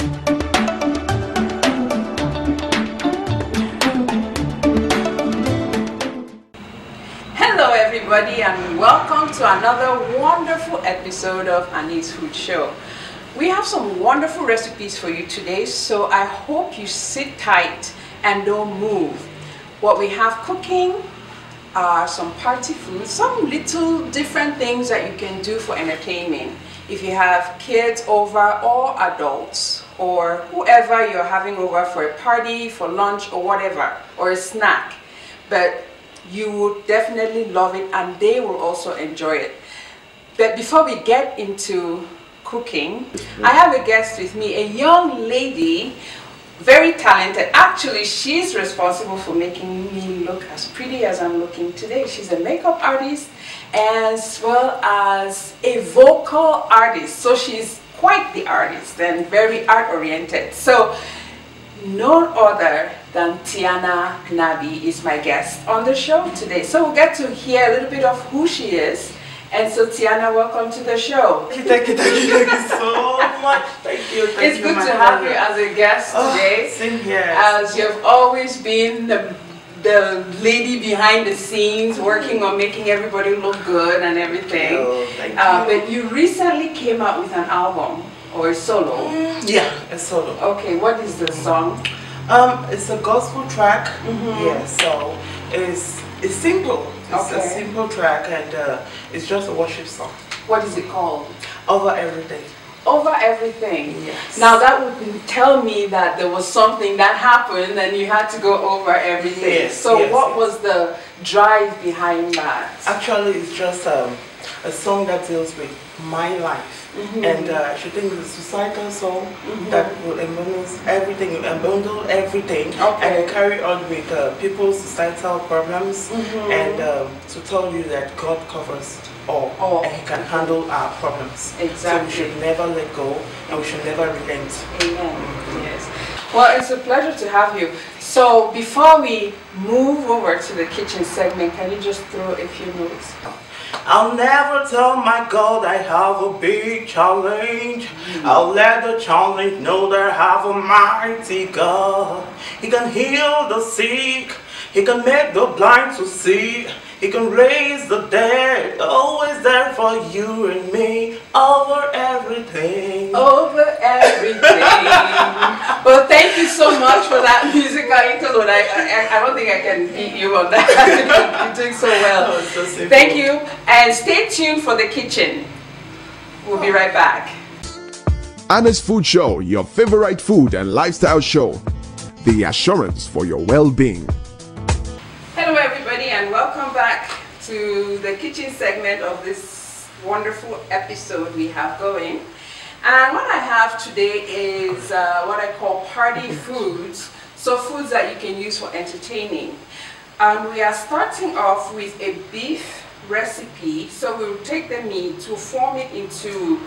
Hello everybody and welcome to another wonderful episode of Annie's Food Show. We have some wonderful recipes for you today, so I hope you sit tight and don't move. What we have cooking are some party food, some little different things that you can do for entertainment. If you have kids over or adults or whoever you're having over for a party, for lunch or whatever, or a snack, but you would definitely love it and they will also enjoy it. But before we get into cooking, I have a guest with me, a young lady, very talented. Actually, she's responsible for making me look as pretty as I'm looking today. She's a makeup artist as well as a vocal artist. So she's quite the artist and very art-oriented. So none other than Tiana is my guest on the show today. So we'll get to hear a little bit of who she is. And so Tiana, welcome to the show. Thank you so much. Thank you. It's good to have you as a guest today. Same here. As you've always been the lady behind the scenes, working on making everybody look good and everything. Thank you. But you recently came out with an album or a solo. Yeah, a solo. Okay, what is the song? It's a gospel track. Yeah, so it's simple. It's a simple track and it's just a worship song. What is it called? Over Everything. Over Everything. Yes. Now that would tell me that there was something that happened and you had to go over everything. Yes, so yes, what yes. was the drive behind that? Actually, it's just a song that deals with my life. And I should think it's a societal song that will embundle everything and carry on with people's societal problems and to tell you that God covers all and He can handle our problems. Exactly. So we should never let go and we should never relent. Amen. Yes. Well, it's a pleasure to have you. So before we move over to the kitchen segment, can you just throw a few notes? I'll never tell my God I have a big challenge. I'll let the challenge know that I have a mighty God. He can heal the sick. He can make the blind to see. He can raise the dead. Always there for you and me. Over everything. Over everything. Well, thank you so much for that musical interlude. I don't think I can beat you on that. You're doing so well. Oh, so simple. Thank you. And stay tuned for the kitchen. We'll be right back. Anna's Food Show, your favorite food and lifestyle show. The assurance for your well-being. Hello everybody and welcome back to the kitchen segment of this wonderful episode we have going. And what I have today is what I call party foods. So foods that you can use for entertaining. And we are starting off with a beef recipe. So we'll take the meat, we'll form it into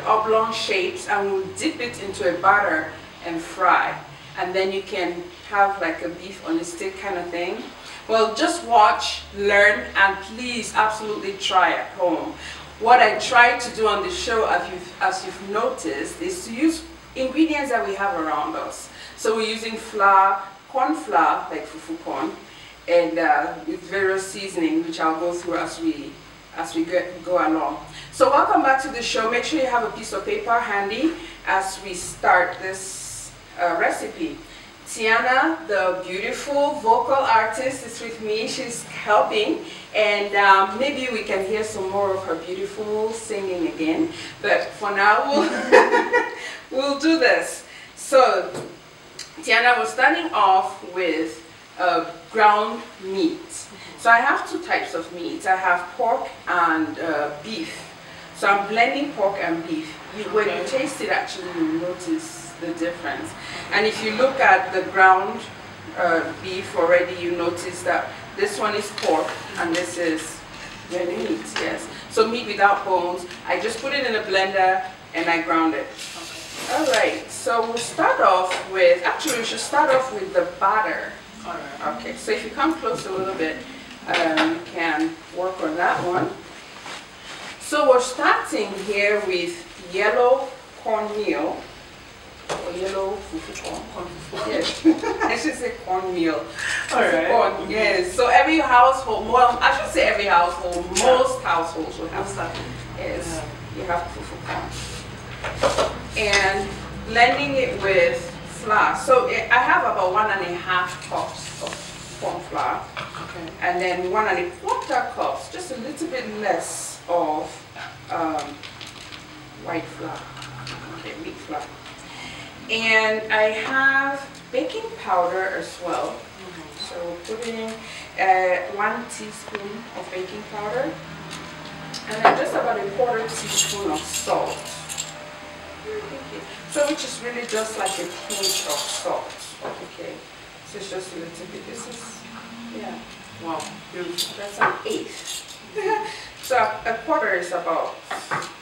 oblong shapes and we'll dip it into a batter and fry. And then you can have like a beef on a stick kind of thing. Well, just watch, learn, and please absolutely try at home. What I try to do on the show, as you've noticed, is to use ingredients that we have around us. So we're using flour, corn flour, like fufu corn, and with various seasoning, which I'll go through as we go along. So welcome back to the show. Make sure you have a piece of paper handy as we start this recipe. Tiana, the beautiful vocal artist, is with me. She's helping, and maybe we can hear some more of her beautiful singing again. But for now, we'll do this. So, Tiana, we're starting off with ground meat. So I have two types of meat. I have pork and beef. So I'm blending pork and beef. When you taste it, actually, you notice the difference. And if you look at the ground beef already, you notice that this one is pork and this is really meat, yes. So meat without bones. I just put it in a blender and I ground it. Okay. All right, so we'll start off with, actually we should start off with the batter. All right. Okay, so if you come close a little bit, you can work on that one. So we're starting here with yellow cornmeal. yellow fufu corn. Yes, I should say cornmeal. Alright. Corn, yes. So every household, well, I should say every household, most households will have that. Yes, you have fufu corn. And blending it with flour. So I have about 1.5 cups of corn flour. Okay. And then 1.25 cups, just a little bit less of white flour, okay, wheat flour. And I have baking powder as well. So put in 1 teaspoon of baking powder, and then just about 1/4 teaspoon of salt. So which is really just like a pinch of salt. Okay, so it's just a little bit. This is, yeah, wow, beautiful. That's an 1/8. So 1/4 is about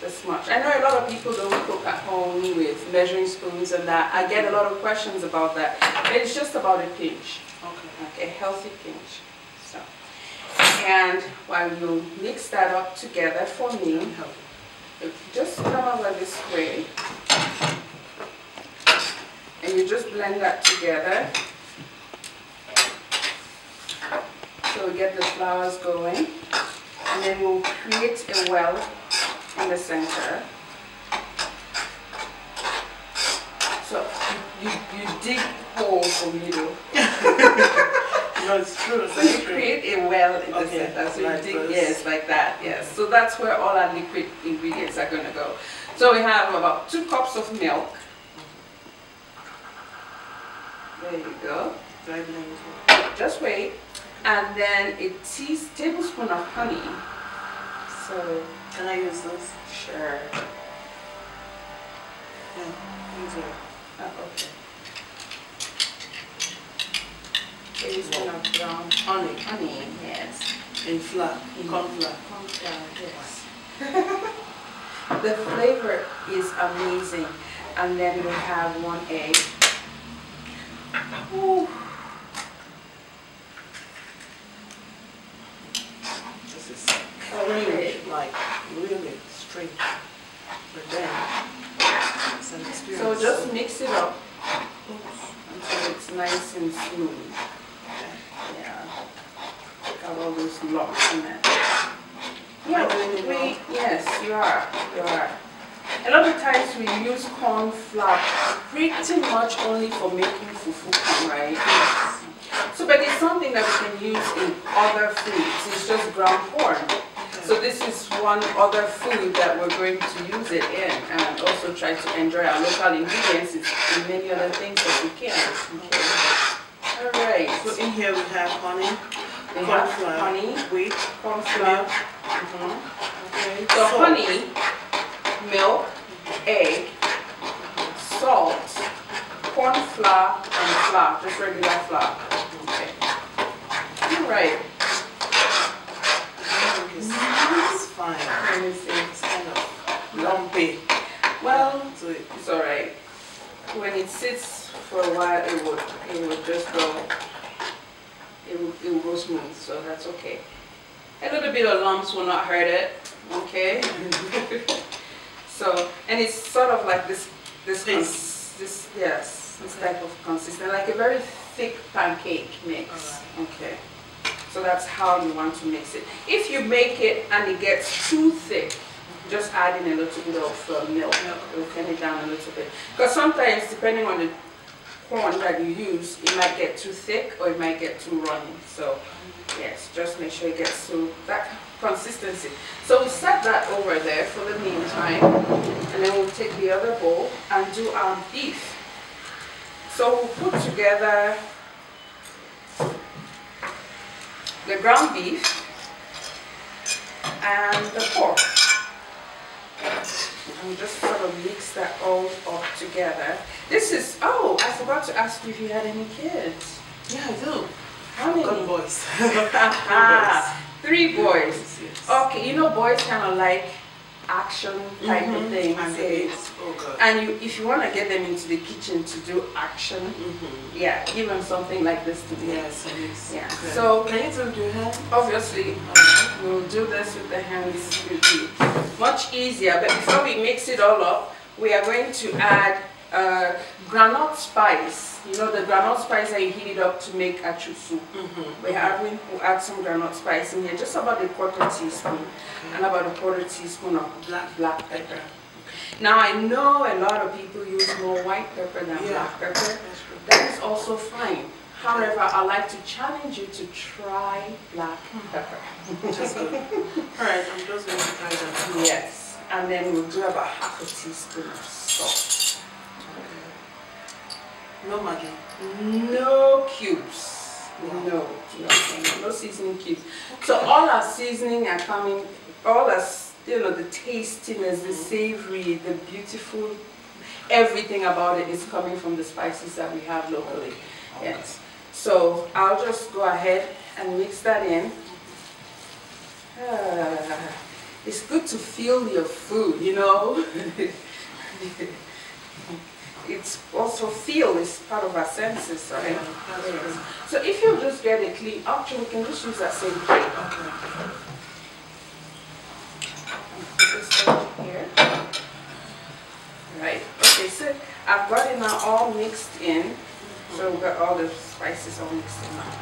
this much. I know a lot of people don't cook at home with measuring spoons and that. I get a lot of questions about that. But it's just about a pinch. Okay. Like a healthy pinch. So, and while you mix that up together for me, just come over this way. And you just blend that together. So we get the flours going. And then we'll create a well in the center. So you dig holes for me though. No, it's true. So you create a well in the center. So you dig, yes, like that, yes. So that's where all our liquid ingredients are going to go. So we have about 2 cups of milk. There you go. Just wait. And then a tablespoon of honey. So, can I use this? Sure. Yeah, use it. Okay. Tablespoon of brown honey. Honey, yes. In flour, corn flour. Corn flour, yes. The flavor is amazing. And then we have 1 egg. Ooh. Really, like really straight, but then it's an experience. So just mix it up until it's nice and smooth. Yeah, take out all those lumps in it. Yeah, yes, you are. You are. A lot of times we use corn flour pretty much only for making fufu corn, right? Yes. So, but it's something that we can use in other foods. It's just ground corn. So this is one other food that we're going to use it in, and also try to enjoy our local ingredients in many other things that we can. Okay. All right. So in here we have honey, corn flour, honey, wheat, corn flour. Okay. So honey, milk, egg, salt, corn flour, and flour, just regular flour. Okay. All right. It's fine. Let me see. It's kind of lumpy. Well, So it's alright. When it sits for a while, it would just go. It will go smooth, so that's okay. A little bit of lumps will not hurt it. Okay. So, and it's sort of like this type of consistency, like a very thick pancake mix. Okay. So that's how you want to mix it. If you make it and it gets too thick, just add in a little bit of milk. It will thin it down a little bit. Because sometimes, depending on the corn that you use, it might get too thick or it might get too runny. So yes, just make sure it gets to that consistency. So we set that over there for the meantime, and then we'll take the other bowl and do our beef. So we'll put together the ground beef and the pork, and just sort of mix that all up together. This is, oh, I forgot to ask you if you had any kids. Yeah, I do. How many? Got boys. 3 boys. Yes. Okay, you know boys kind of like action type of things. And if you want to get them into the kitchen to do action, yeah, give them something like this to do. Yes, it is. Yeah. Okay. So can you do it with your hand? Obviously, we'll do this with the hands. It will be much easier. But before we mix it all up, we are going to add Granite spice. You know the granite spice that you heat it up to make achu soup. We'll add some granite spice in here, just about a quarter teaspoon, and about a quarter teaspoon of black pepper. Now I know a lot of people use more white pepper than black pepper. That is also fine. However, I like to challenge you to try black pepper. Just good. Alright, I'm just going to try that. Yes. And then we'll do about half a teaspoon of salt. Okay. No Maggi. No cubes. Wow. No seasoning cubes. Okay. So all our seasoning are coming, all our, the tastiness, the savory, the beautiful, everything about it is coming from the spices that we have locally. Okay. Yes. So I'll just go ahead and mix that in. It's good to feel your food, you know. It's also feel is part of our senses, right? Yes. So if you just get a clean, actually we can just use that same plate. Okay. Put this over here. Right. Okay, so I've got it now all mixed in. So we've got all the spices all mixed in now.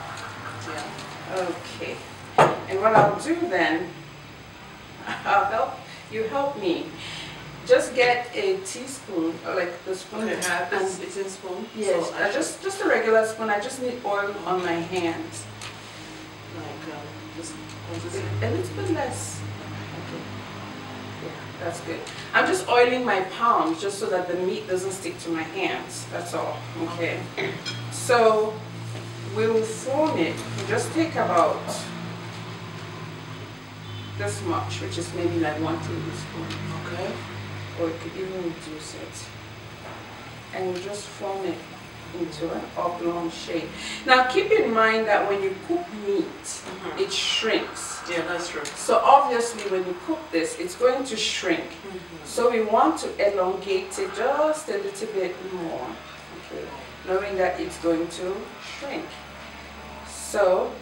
Yeah. Okay. And what I'll do then, help me. Just get a teaspoon, or like the spoon you have. It's in spoon? Yes, so just a regular spoon. I just need oil on my hands. Like, just a little bit less. Okay. Yeah, that's good. I'm just oiling my palms just so that the meat doesn't stick to my hands. That's all. Okay. So we will form it. We just take about this much, which is maybe like 1 tablespoon. Okay. Or you could even reduce it. And we just form it into an oblong shape. Now keep in mind that when you cook meat, it shrinks. Yeah, that's true. So obviously when you cook this, it's going to shrink. So we want to elongate it just a little bit more. Okay. Knowing that it's going to shrink. So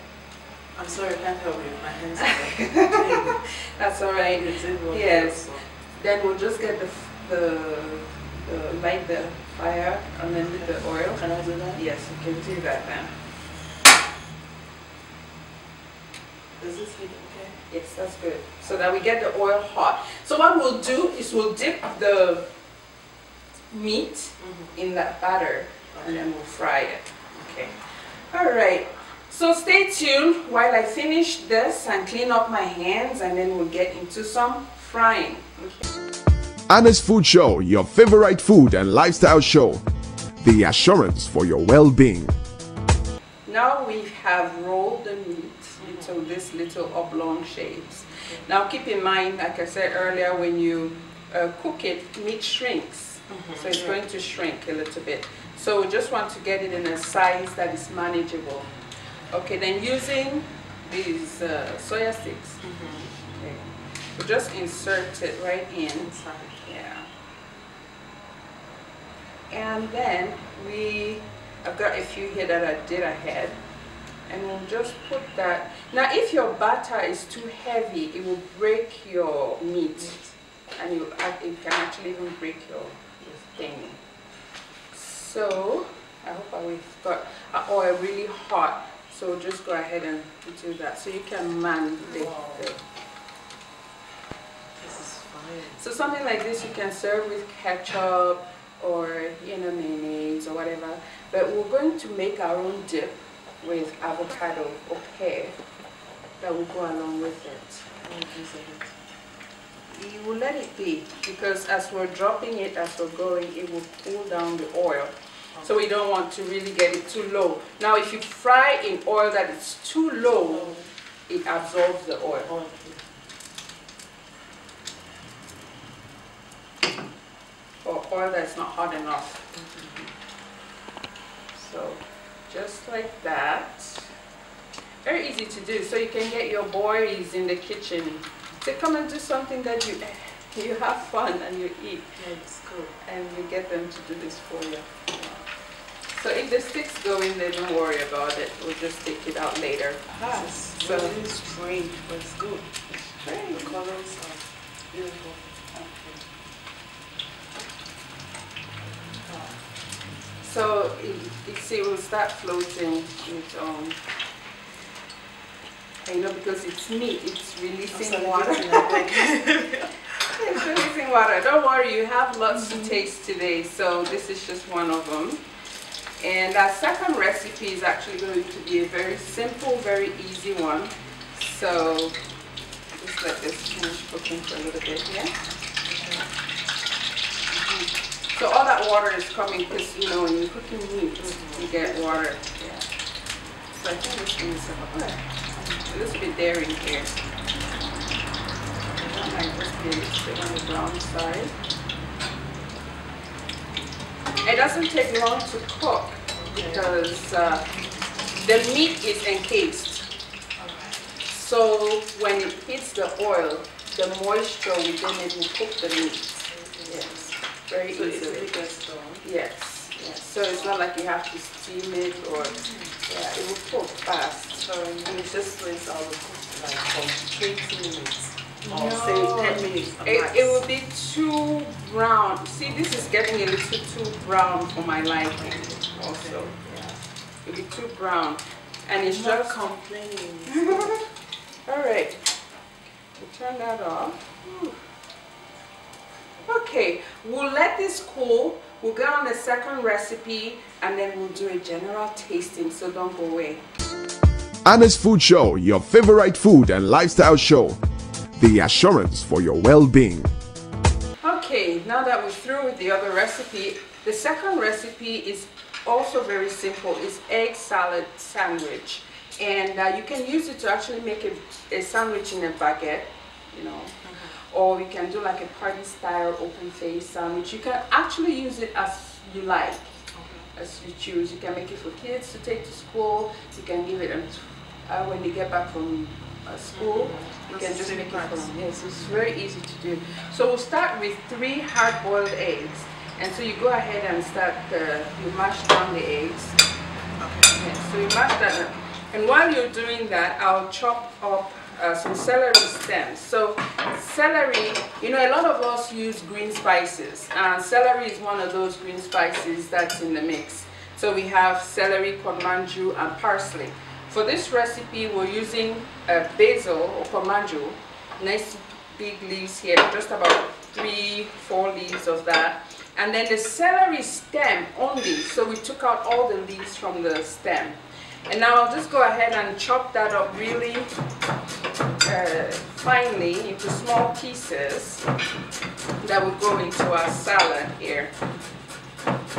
I'm sorry, I can't help you. My hands are that's all right. Yes. Then we'll just get light the fire and then with the oil. Can I do that? Yes, you can do that then. Is this heat okay? Yes, that's good. So that we get the oil hot. So what we'll do is we'll dip the meat in that batter and then we'll fry it. Okay. All right. So stay tuned while I finish this and clean up my hands, and then we'll get into some frying. Okay. Anna's Food Show, your favorite food and lifestyle show. The assurance for your well-being. Now we have rolled the meat into this little oblong shapes. Now keep in mind, like I said earlier, when you cook it, meat shrinks. So it's going to shrink a little bit. So we just want to get it in a size that is manageable. Okay, then using these soya sticks, okay, we just insert it right inside. Yeah. And then I've got a few here that I did ahead, and we'll just put that. Now if your batter is too heavy, it will break your meat, and it can actually even break your thing. So I hope we've got our oil really hot. So just go ahead and do that. So you can man the This is fine. So something like this you can serve with ketchup or mayonnaise or whatever. But we're going to make our own dip with avocado or pear that will go along with it. You will let it be, because as we're dropping it, as we're going, it will cool down the oil. So we don't want to really get it too low. Now if you fry in oil that is too low, it absorbs the oil. Or oil that's not hot enough. So just like that. Very easy to do. So you can get your boys in the kitchen to come and do something that you have fun and you eat. It's cool. And you get them to do this for you. So if the stick's going, then don't worry about it. We'll just take it out later. So it's strange, but it's good. Strange. The colors are beautiful. So it will start floating on its own. You know, because it's meat, it's releasing water. It's releasing water. Don't worry, you have lots to taste today. So this is just one of them. And our second recipe is actually going to be a very simple, very easy one. So just let this finish cooking for a little bit here. So all that water is coming because, you know, when you're cooking meat, you get water. Yeah. So I think this thing is a little bit there in here. I like this bit on the brown side. It doesn't take long to cook because the meat is encased. So when it hits the oil, the moisture within it will cook the meat. Yes, very easily. Yes, yes. So it's not like you have to steam it or yeah, it will cook fast. So you just rinse all the like for 20 minutes. Or say 10 minutes. It will be too brown. See, this is getting a little too brown for my liking. Also, yeah, it'll be too brown, and it's just complaining. All right, we'll turn that off. Okay, we'll let this cool. We'll get on the second recipe, and then we'll do a general tasting. So don't go away. Anna's Food Show, your favorite food and lifestyle show. The assurance for your well-being. Okay, now that we're through with the other recipe, the second recipe is also very simple. It's egg salad sandwich. And you can use it to actually make a sandwich in a baguette, you know. Or you can do like a party style open face sandwich. You can actually use it as you like, as you choose. You can make it for kids to take to school. You can give it when they get back from school. You can just make it for them. Yes, it's very easy to do. So we'll start with 3 hard-boiled eggs. And so you go ahead and start, you mash down the eggs. Okay. Yes, so you mash that up. And while you're doing that, I'll chop up some celery stems. So celery, you know, a lot of us use green spices. Celery is one of those green spices that's in the mix. So we have celery, cornmanju, and parsley. For this recipe, we're using basil or cornmanju, nice big leaves here, just about 3-4 leaves of that. And then the celery stem only, so we took out all the leaves from the stem. And now I'll just go ahead and chop that up really finely into small pieces that will go into our salad here.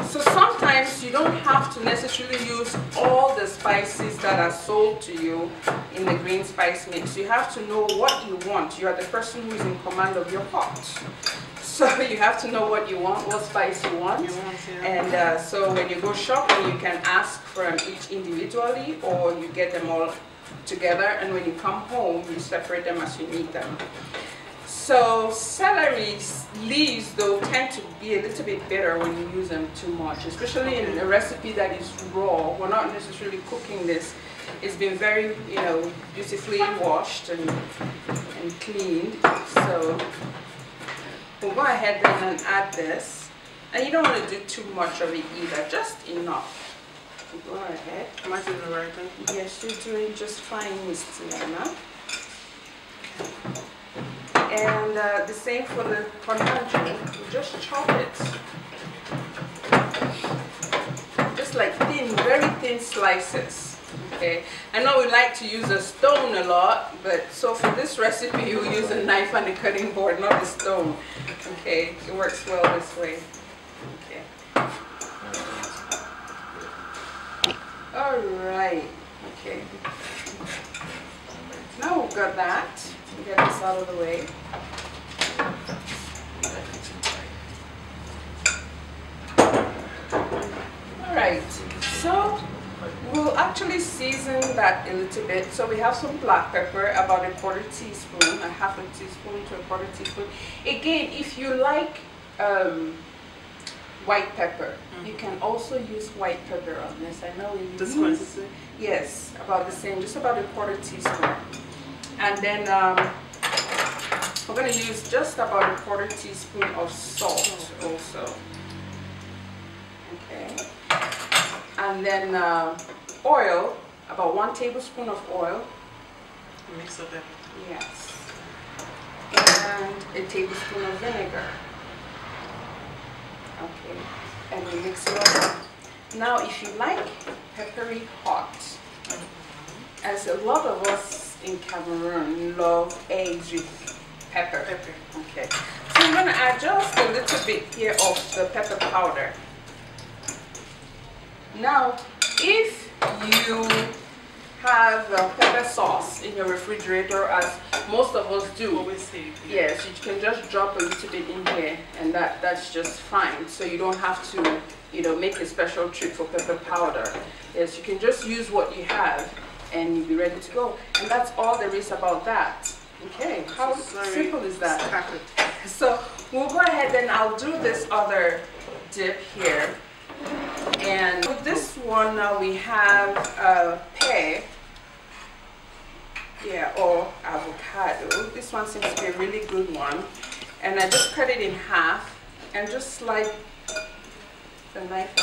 So sometimes you don't have to necessarily use all the spices that are sold to you in the green spice mix. You have to know what you want. You are the person who is in command of your pot. So you have to know what you want, what spice you want. And so when you go shopping, you can ask for them each individually, or you get them all together. And when you come home, you separate them as you need them. So celery leaves, though, tend to be a little bit bitter when you use them too much, especially in a recipe that is raw. We're not necessarily cooking this. It's been very, you know, beautifully washed and cleaned. So we'll go ahead then and add this. And you don't want to do too much of it either, just enough. Go ahead. Am I doing the right thing? Yes, you're doing just fine, Miss Tiana. And the same for the cornmanju. You just chop it. Just like thin, very thin slices. Okay. I know we like to use a stone a lot, but so for this recipe you use a knife and a cutting board, not a stone. Okay. It works well this way. Okay. All right. Okay. Now we've got that. Get this out of the way. Alright, so we'll actually season that a little bit. So we have some black pepper, about a 1/4 teaspoon, a 1/2 teaspoon to a 1/4 teaspoon. Again, if you like white pepper, you can also use white pepper on this. I know we this use, yes, about the same, just about a 1/4 teaspoon. And then we're going to use just about a 1/4 teaspoon of salt also. Okay. and then oil, about 1 tablespoon of oil. Mix up everything. Yes. And a tablespoon of vinegar. Okay, and we mix it all up. Now, if you like peppery hot, as a lot of us in Cameroon love eggs with pepper. Okay, so I'm going to add just a little bit here of the pepper powder. Now, if you have pepper sauce in your refrigerator, as most of us do, yes, you can just drop a little bit in here, and that's just fine. So you don't have to, you know, make a special trip for pepper powder. Yes, you can just use what you have, and you'll be ready to go. And that's all there is about that. Okay, how simple is that? So we'll go ahead and I'll do this other dip here. And with this one now we have pear, yeah, or avocado. This one seems to be a really good one. And I just cut it in half and just slide the knife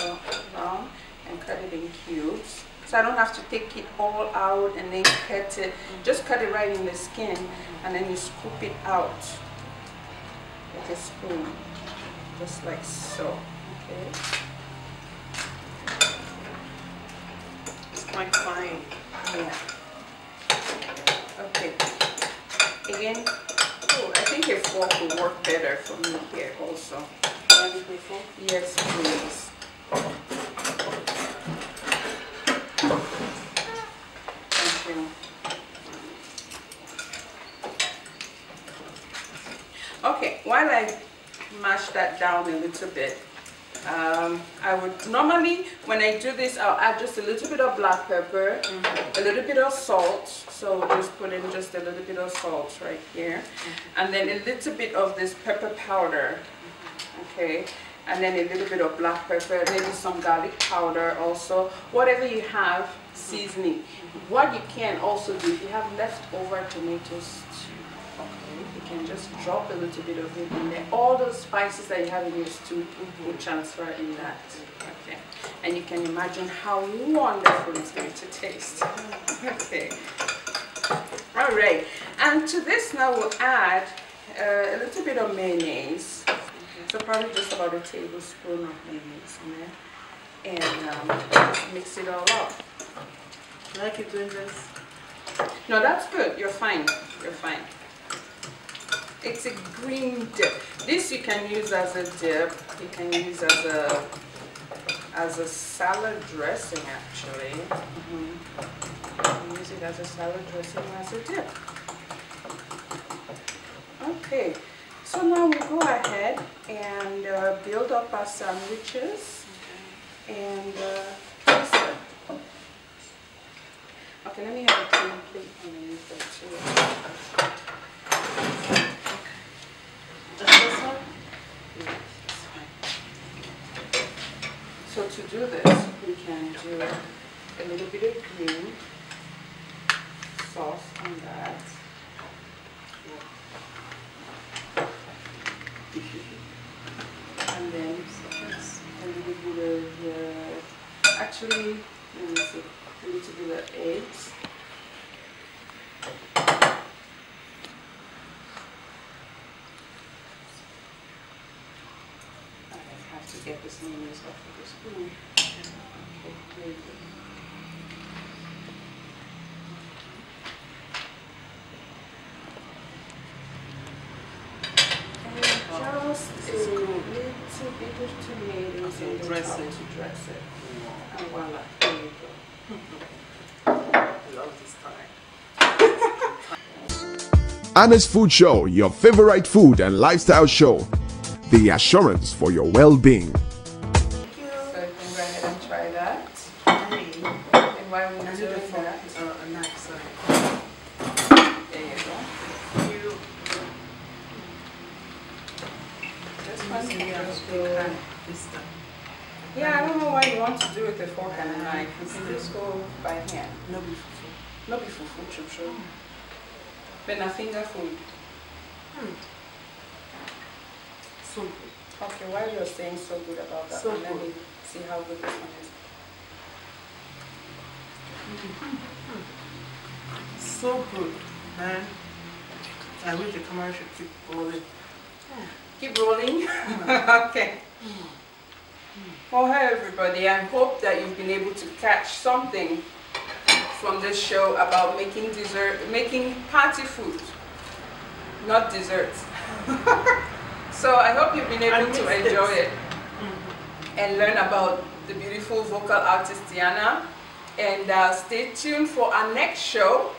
around and cut it in cubes. So I don't have to take it all out and then cut it. Just cut it right in the skin and then you scoop it out with a spoon, just like so. Okay. It's quite fine. Yeah. Okay. Again, oh, I think a fork will work better for me here also. Yes, please. Okay, while I mash that down a little bit, I would normally, when I do this, I'll add just a little bit of black pepper, a little bit of salt. So just put in just a little bit of salt right here, and then a little bit of this pepper powder. Okay, and then a little bit of black pepper, maybe some garlic powder also, whatever you have, seasoning. What you can also do, if you have leftover tomatoes, you can just drop a little bit of it in there. All those spices that you have in your stew will transfer in that. Okay, and you can imagine how wonderful it's going to taste. Okay, all right, and to this now we'll add a little bit of mayonnaise. So probably just about a tablespoon of mayonnaise in there, and just mix it all up. I like you doing this. No, that's good. You're fine. You're fine. It's a green dip. This you can use as a dip. You can use as a salad dressing actually. You can use it as a salad dressing or as a dip. Okay. So now we go ahead and build up our sandwiches and place them. Okay, let me have a clean plate underneath that too. This one? Yeah, that's fine. So to do this, we can do a little bit of green sauce on that. And then a little bit of, actually, let me see, a little bit of eggs. I have to get this mayonnaise off of the spoon. Okay, very good. Just a little bit of tomatoes in the dress top it. to dress it. And voila, there you go. I love this time. Anna's Food Show, your favorite food and lifestyle show. The assurance for your well-being. Thank you. So you can go ahead and try that. And while we're doing that, A knife, sorry. there you go. This one can just go. This time. Yeah, I don't know why you want to do it with a fork and a knife. You can just go by hand. No before. Not be fufu, true. But na finger food. So good. Okay, while you're saying so good about that, So one, let good. me see how good this one is. So good, man. I wish the camera should keep rolling. Keep rolling. Okay. Well, hey everybody, I hope that you've been able to catch something from this show about making party food, not desserts. So I hope you've been able to enjoy it and learn about the beautiful vocal artist Tiana. And stay tuned for our next show.